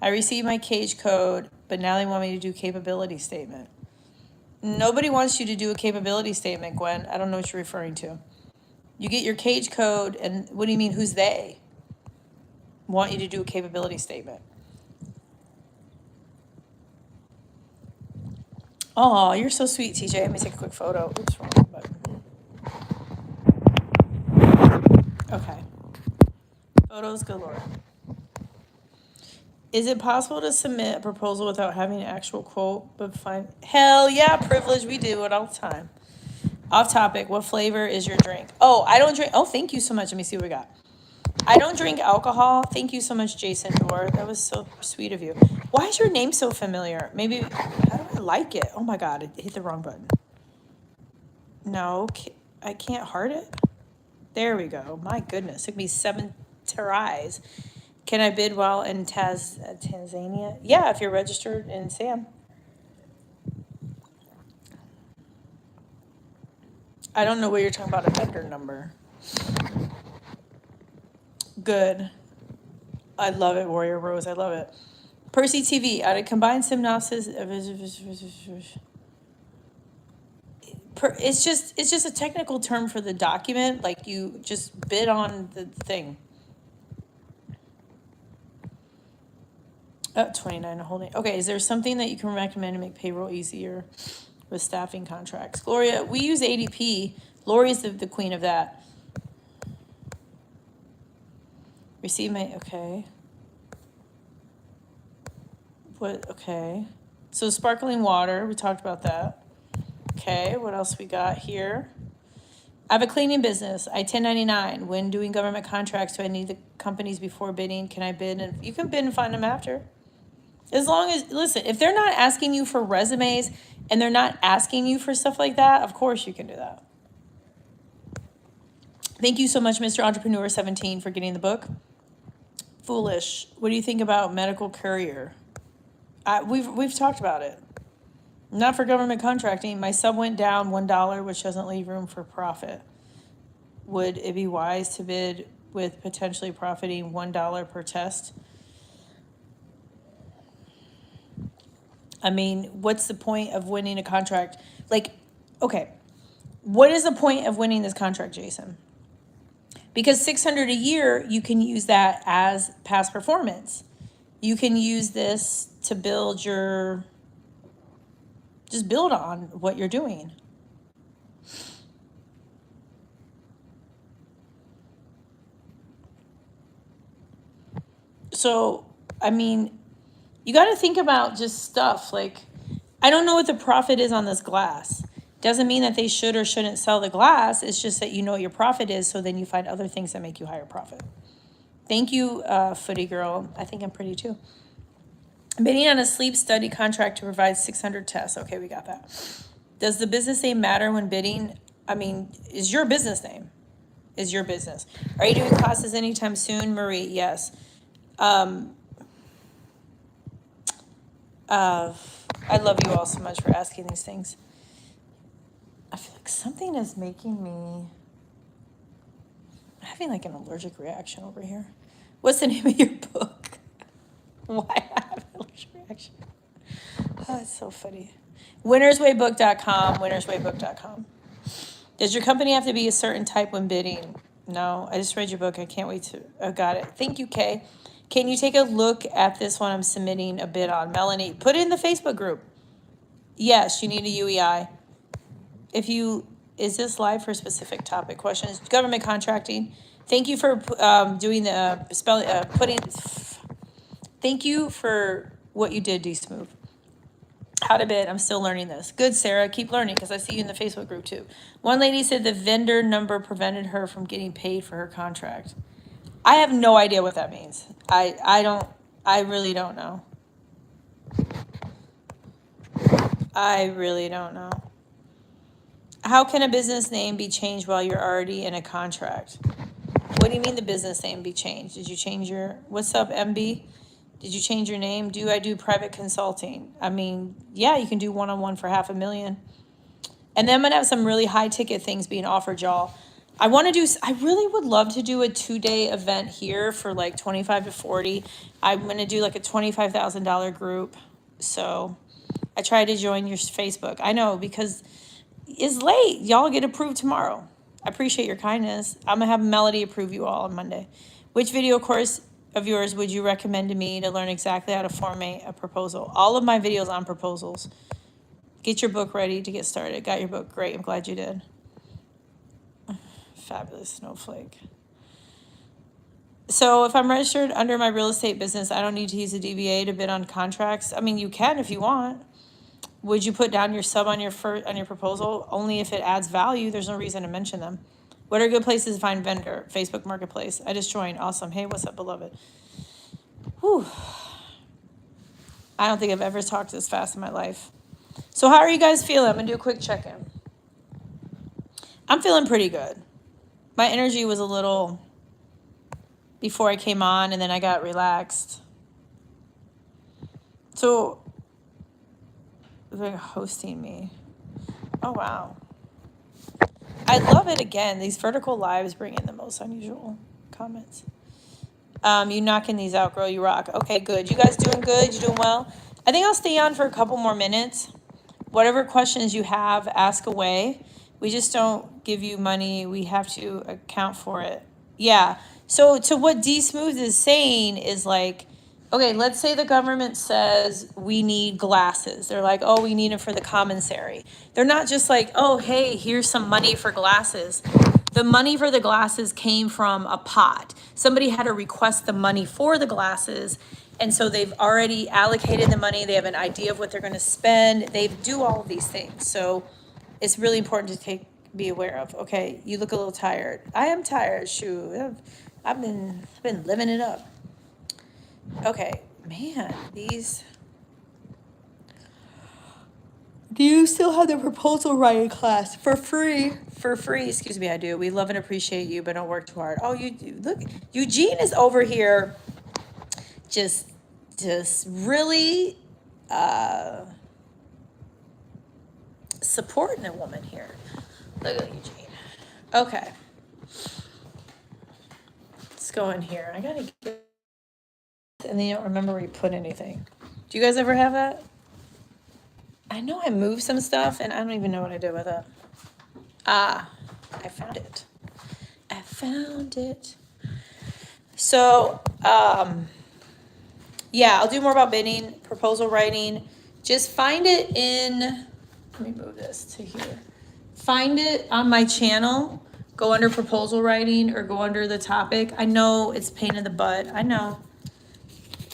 I received my cage code, but now they want me to do capability statement. Nobody wants you to do a capability statement, Gwen. I don't know what you're referring to. You get your cage code, and what do you mean, who's they? Want you to do a capability statement. Oh, you're so sweet, TJ. Let me take a quick photo. Oops, wrong button. Okay. Photos galore. Is it possible to submit a proposal without having an actual quote, but fine? Hell yeah, privilege. We do it all the time. Off topic. What flavor is your drink? Oh, I don't drink. Oh, thank you so much. Let me see what we got. I don't drink alcohol. Thank you so much, Jason Dorr. That was so sweet of you. Why is your name so familiar? Maybe, how do I like it? Oh my God, I hit the wrong button. No, I can't heart it. There we go. My goodness, it took me 7 tries. Can I bid while in Tanzania? Yeah, if you're registered in SAM. I don't know what you're talking about, a vendor number. Good. I love it, Warrior Rose. I love it. Percy TV, a combined synopsis. It's just a technical term for the document. Like you just bid on the thing. 29 holding. Okay, is there something that you can recommend to make payroll easier with staffing contracts? Gloria, we use ADP. Lori's the queen of that. Receive my, okay. What, okay. So sparkling water, we talked about that. Okay, what else we got here? I have a cleaning business. I 1099. When doing government contracts, do I need the companies before bidding? Can I bid? And you can bid and find them after. As long as, listen, if they're not asking you for resumes and they're not asking you for stuff like that, of course you can do that. Thank you so much, Mr. Entrepreneur 17, for getting the book. Foolish. What do you think about medical courier? We've talked about it. Not for government contracting. My sub went down $1, which doesn't leave room for profit. Would it be wise to bid with potentially profiting $1 per test? I mean, what's the point of winning a contract? Like, okay, what is the point of winning this contract, Jason? Because $600 a year, you can use that as past performance. You can use this to build just build on what you're doing. So, I mean, you got to think about just stuff like, I don't know what the profit is on this glass. Doesn't mean that they should or shouldn't sell the glass. It's just that you know what your profit is, so then you find other things that make you higher profit. Thank you, Footy Girl. I think I'm pretty too. Bidding on a sleep study contract to provide 600 tests. Okay, we got that. Does the business name matter when bidding? I mean, is your business name? Is your business. Are you doing classes anytime soon, Marie? Yes. I love you all so much for asking these things. I feel like something is making me having like an allergic reaction over here. What's the name of your book? Why I have an allergic reaction? Oh, it's so funny. Winnerswaybook.com, winnerswaybook.com. Does your company have to be a certain type when bidding? No, I just read your book. I can't wait to, oh, got it. Thank you, Kay. Can you take a look at this one I'm submitting a bid on? Melanie, put it in the Facebook group. Yes, you need a UEI. Is this live for a specific topic? Questions, government contracting. Thank you for doing the thank you for what you did, D-Smooth. How to bid, I'm still learning this. Good, Sarah, keep learning because I see you in the Facebook group too. One lady said the vendor number prevented her from getting paid for her contract. I have no idea what that means. I really don't know. I really don't know. How can a business name be changed while you're already in a contract? What do you mean the business name be changed? Did you change your, what's up, MB? Did you change your name? Do I do private consulting? I mean, yeah, you can do one-on-one for $500,000. And then I'm gonna have some really high ticket things being offered, y'all. I really would love to do a 2-day event here for like 25 to 40. I'm gonna do like a $25,000 group. So I tried to join your Facebook. I know, because it's late. Y'all get approved tomorrow. I appreciate your kindness. I'm gonna have Melody approve you all on Monday. Which video course of yours would you recommend to me to learn exactly how to formulate a proposal? All of my videos on proposals. Get your book ready to get started. Got your book. Great. I'm glad you did. Fabulous snowflake. So if I'm registered under my real estate business, I don't need to use a DBA to bid on contracts. I mean, you can if you want. Would you put down your sub on your proposal? Only if it adds value. There's no reason to mention them. What are good places to find vendor? Facebook Marketplace. I just joined. Awesome. Hey, what's up, beloved? Whew. I don't think I've ever talked this fast in my life. So how are you guys feeling? I'm going to do a quick check-in. I'm feeling pretty good. My energy was a little before I came on, and then I got relaxed. So they're hosting me. Oh, wow. I love it again. These vertical lives bring in the most unusual comments. You knocking these out, girl. You rock. Okay, good. You guys doing good? You doing well? I think I'll stay on for a couple more minutes. Whatever questions you have, ask away. We just don't give you money. We have to account for it. Yeah. So to what D Smooth is saying is like, okay, let's say the government says we need glasses. They're like, oh, we need them for the commissary. They're not just like, oh, hey, here's some money for glasses. The money for the glasses came from a pot. Somebody had to request the money for the glasses. And so they've already allocated the money. They have an idea of what they're going to spend. They do all of these things. So it's really important to be aware of. Okay, you look a little tired. I am tired. Shoot, I've been living it up. Okay, man, these. Do you still have the proposal writing class for free? For free, excuse me, I do. We love and appreciate you, but don't work too hard. Oh, you do. Look, Eugene is over here just really supporting a woman here. Look at Eugene. Okay. Let's go in here. I gotta get, and then you don't remember where you put anything. Do you guys ever have that? I know I moved some stuff and I don't even know what I did with it. Ah, I found it. I found it. So, yeah, I'll do more about bidding, proposal writing. Just find it in, let me move this to here. Find it on my channel. Go under proposal writing or go under the topic. I know it's a pain in the butt. I know.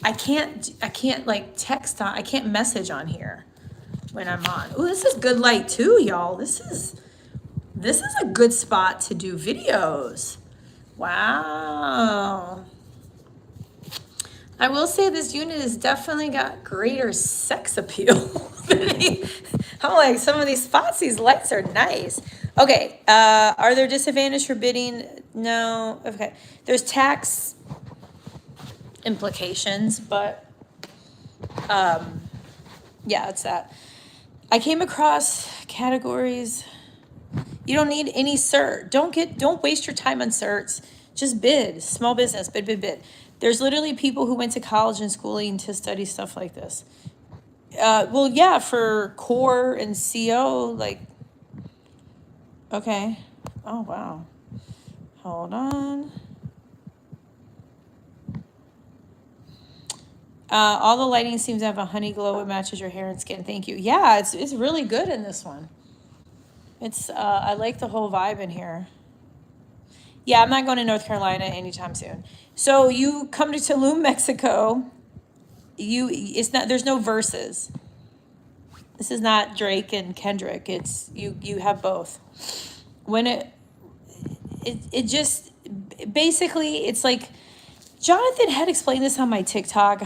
I can't like text on, I can't message on here when I'm on. Oh, this is good light too, y'all. This is a good spot to do videos. Wow. I will say this unit has definitely got greater sex appeal. I'm like, some of these spots, these lights are nice. Okay, are there disadvantages for bidding? No, okay. There's tax implications, but Yeah, it's that. I came across categories. You don't need any cert. Don't waste your time on certs. Just bid. Small business, bid, bid, bid. There's literally people who went to college and schooling to study stuff like this. Well, yeah, for core and CO, like, okay. Oh, wow. Hold on. All the lighting seems to have a honey glow. It matches your hair and skin. Thank you. Yeah, it's really good in this one. It's I like the whole vibe in here. Yeah, I'm not going to North Carolina anytime soon. So you come to Tulum, Mexico. It's not, there's no verses. This is not Drake and Kendrick. It's you have both. When it just basically it's like Jonathan had explained this on my TikTok.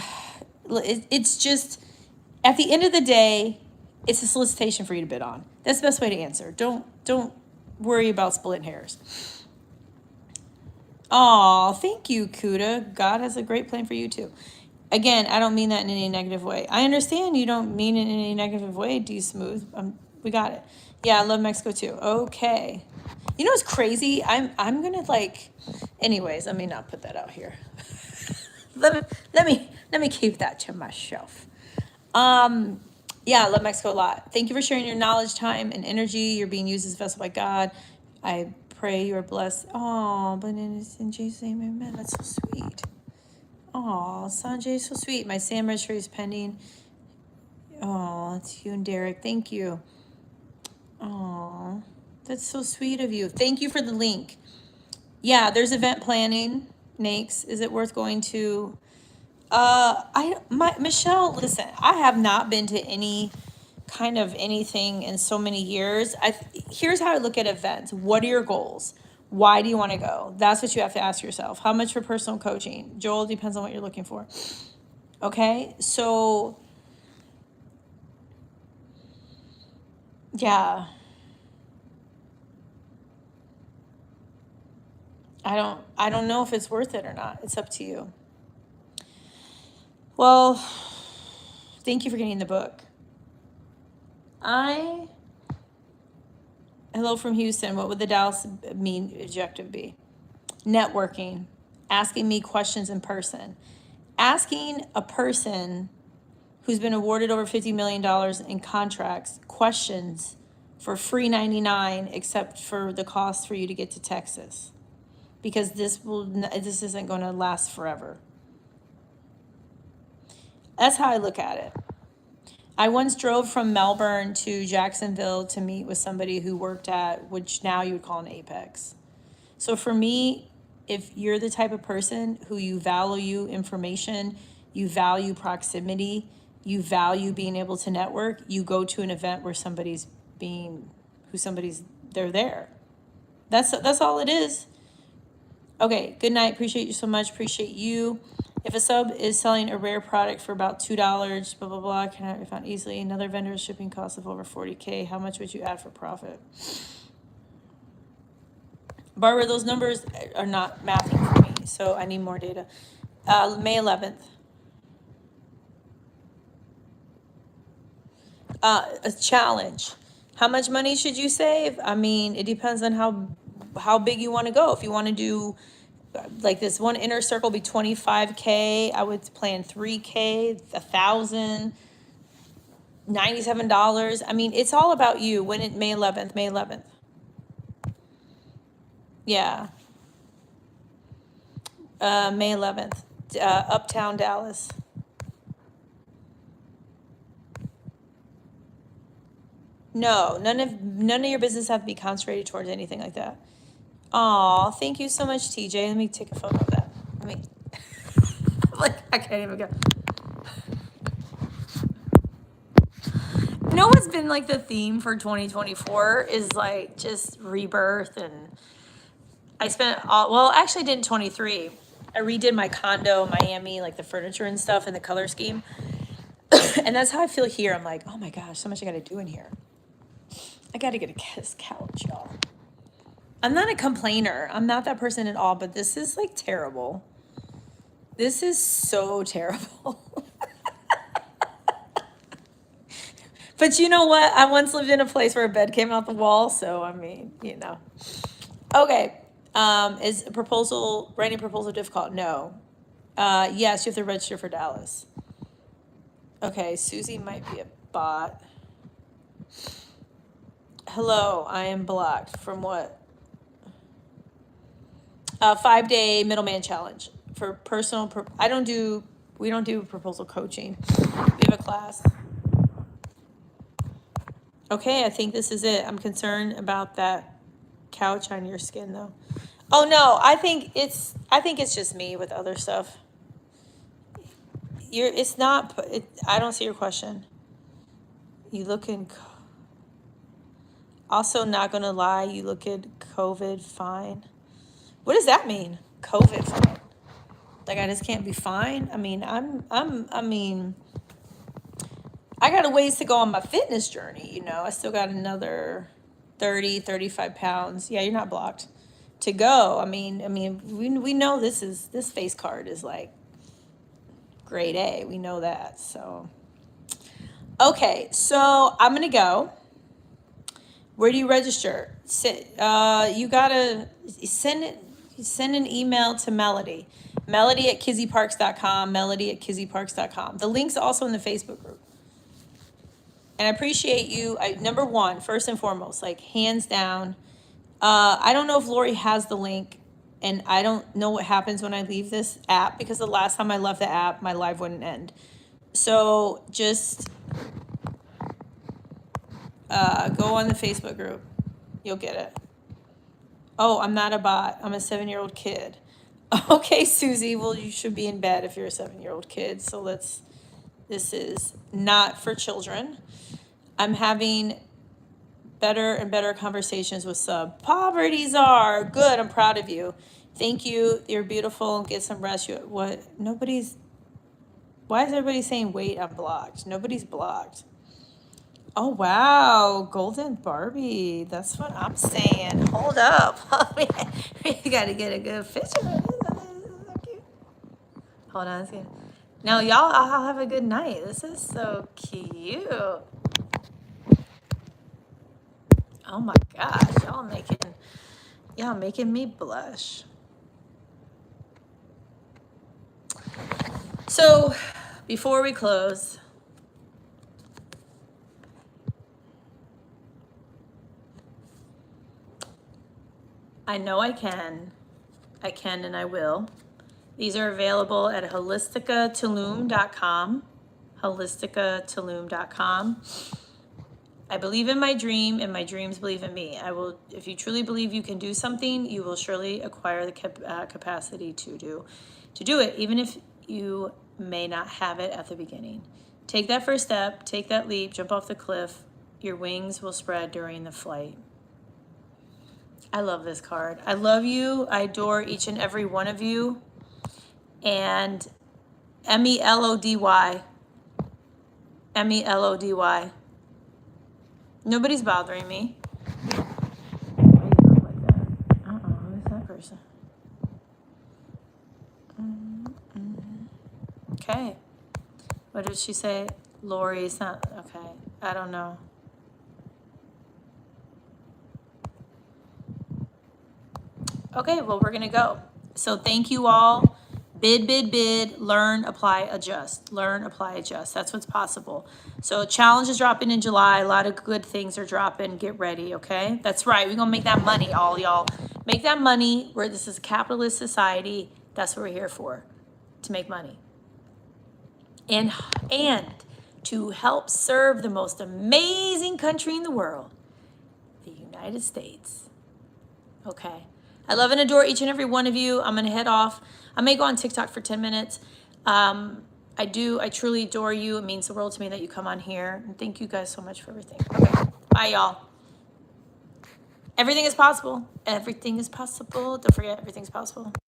It's just at the end of the day, it's a solicitation for you to bid on. That's the best way to answer. Don't worry about splitting hairs. Oh, thank you, Kuda. God has a great plan for you too. Again, I don't mean that in any negative way. I understand you don't mean it in any negative way, D Smooth. We got it. Yeah, I love Mexico too. Okay. You know what's crazy? I'm gonna like. Anyways, let me not put that out here. let me keep that to myself. Yeah, I love Mexico a lot. Thank you for sharing your knowledge, time, and energy. You're being used as a vessel by God. I pray you are blessed. Oh, but in Jesus' name, amen. That's so sweet. Oh, Sanjay is so sweet. My SAM registry is pending. Oh, it's you and Derek. Thank you. Oh, that's so sweet of you. Thank you for the link. Yeah, there's event planning. Nakes, is it worth going to? Michelle, listen, I have not been to any kind of anything in so many years. Here's how I look at events. What are your goals? Why do you want to go? That's what you have to ask yourself. How much for personal coaching? Joel, depends on what you're looking for. Okay, so yeah. I don't know if it's worth it or not. It's up to you. Well, thank you for getting the book. Hello from Houston. What would the Dallas mean objective be? Networking, asking me questions in person, asking a person who's been awarded over $50 million in contracts questions for free 99, except for the cost for you to get to Texas, because this isn't going to last forever. That's how I look at it. I once drove from Melbourne to Jacksonville to meet with somebody who worked at, which now you would call an Apex. So for me, if you're the type of person who you value information, you value proximity, you value being able to network, you go to an event where they're there. That's all it is. Okay, good night. Appreciate you so much. Appreciate you. If a sub is selling a rare product for about $2, blah, blah, blah, cannot be found easily. Another vendor's shipping costs of over $40K. How much would you add for profit? Barbara, those numbers are not mathing for me, so I need more data. May 11th. A challenge. How much money should you save? I mean, it depends on how big you want to go. If you want to do like this one inner circle be 25K, I would plan 3K, 1,000, $97. I mean, it's all about you. When it May 11th. Yeah. May 11th, Uptown Dallas. No, none of your business have to be concentrated towards anything like that. Aw, thank you so much, TJ. Let me take a photo of that. I can't even go. You know what's been like the theme for 2024 is like just rebirth, and I actually did in 23. I redid my condo, Miami, like the furniture and stuff and the color scheme. And that's how I feel here. I'm like, oh my gosh, so much I gotta do in here. I gotta get a couch, y'all. I'm not a complainer. I'm not that person at all, but this is like terrible. This is so terrible. But you know what? I once lived in a place where a bed came out the wall, so I mean, you know. Okay. Is writing a proposal difficult? No. Yes, you have to register for Dallas. Okay, Susie might be a bot. Hello, I am blocked. From what? 5-day middleman challenge for personal. We don't do proposal coaching. We have a class. Okay, I think this is it. I'm concerned about that couch on your skin though. Oh no, I think it's just me with other stuff. It's not, I don't see your question. You looking, also not gonna lie, you looking COVID fine. What does that mean? COVID fine? Like I just can't be fine? I mean, I mean, I got a ways to go on my fitness journey, you know. I still got another 30, 35 pounds. Yeah, you're not blocked to go. I mean, we know this face card is like grade A. We know that. So, okay, so I'm going to go. Where do you register? You got to send an email to Melody. Melody@kizzyparks.com, Melody@kizzyparks.com. The link's also in the Facebook group. And I appreciate you. Number one, first and foremost, like hands down. I don't know if Lori has the link, and I don't know what happens when I leave this app, because the last time I left the app, my live wouldn't end. So just go on the Facebook group. You'll get it. Oh, I'm not a bot. I'm a 7-year-old kid. Okay, Susie. Well, you should be in bed if you're a 7-year-old kid. So this is not for children. I'm having better and better conversations with sub. Poverty czar. Good. I'm proud of you. Thank you. You're beautiful. Get some rest. Why is everybody saying, wait, I'm blocked? Nobody's blocked. Oh, wow. Golden Barbie. That's what I'm saying. Hold up. We got to get a good picture of this. So cute. Hold on. Let's get... Now, y'all, I'll have a good night. This is so cute. Oh my gosh, y'all making me blush. So, before we close, I know I can and I will. These are available at holisticatulum.com, holisticatulum.com. I believe in my dream, and my dreams believe in me. If you truly believe you can do something, you will surely acquire the capacity to do it, even if you may not have it at the beginning. Take that first step, take that leap, jump off the cliff. Your wings will spread during the flight. I love this card. I love you. I adore each and every one of you. And MELODY. MELODY. Nobody's bothering me. Why do you look like that? Who's that person? Okay. What did she say? Lori's not, okay. I don't know. Okay, well, we're going to go. So thank you all. Bid, learn, apply, adjust. Learn, apply, adjust. That's what's possible. So challenge is dropping in July. A lot of good things are dropping. Get ready, okay? That's right. We're going to make that money, all y'all. Make that money. This is a capitalist society. That's what we're here for, to make money. And to help serve the most amazing country in the world, the United States. Okay? I love and adore each and every one of you. I'm going to head off. I may go on TikTok for 10 minutes. I truly adore you. It means the world to me that you come on here. And thank you guys so much for everything. Okay. Bye, y'all. Everything is possible. Everything is possible. Don't forget, everything's possible.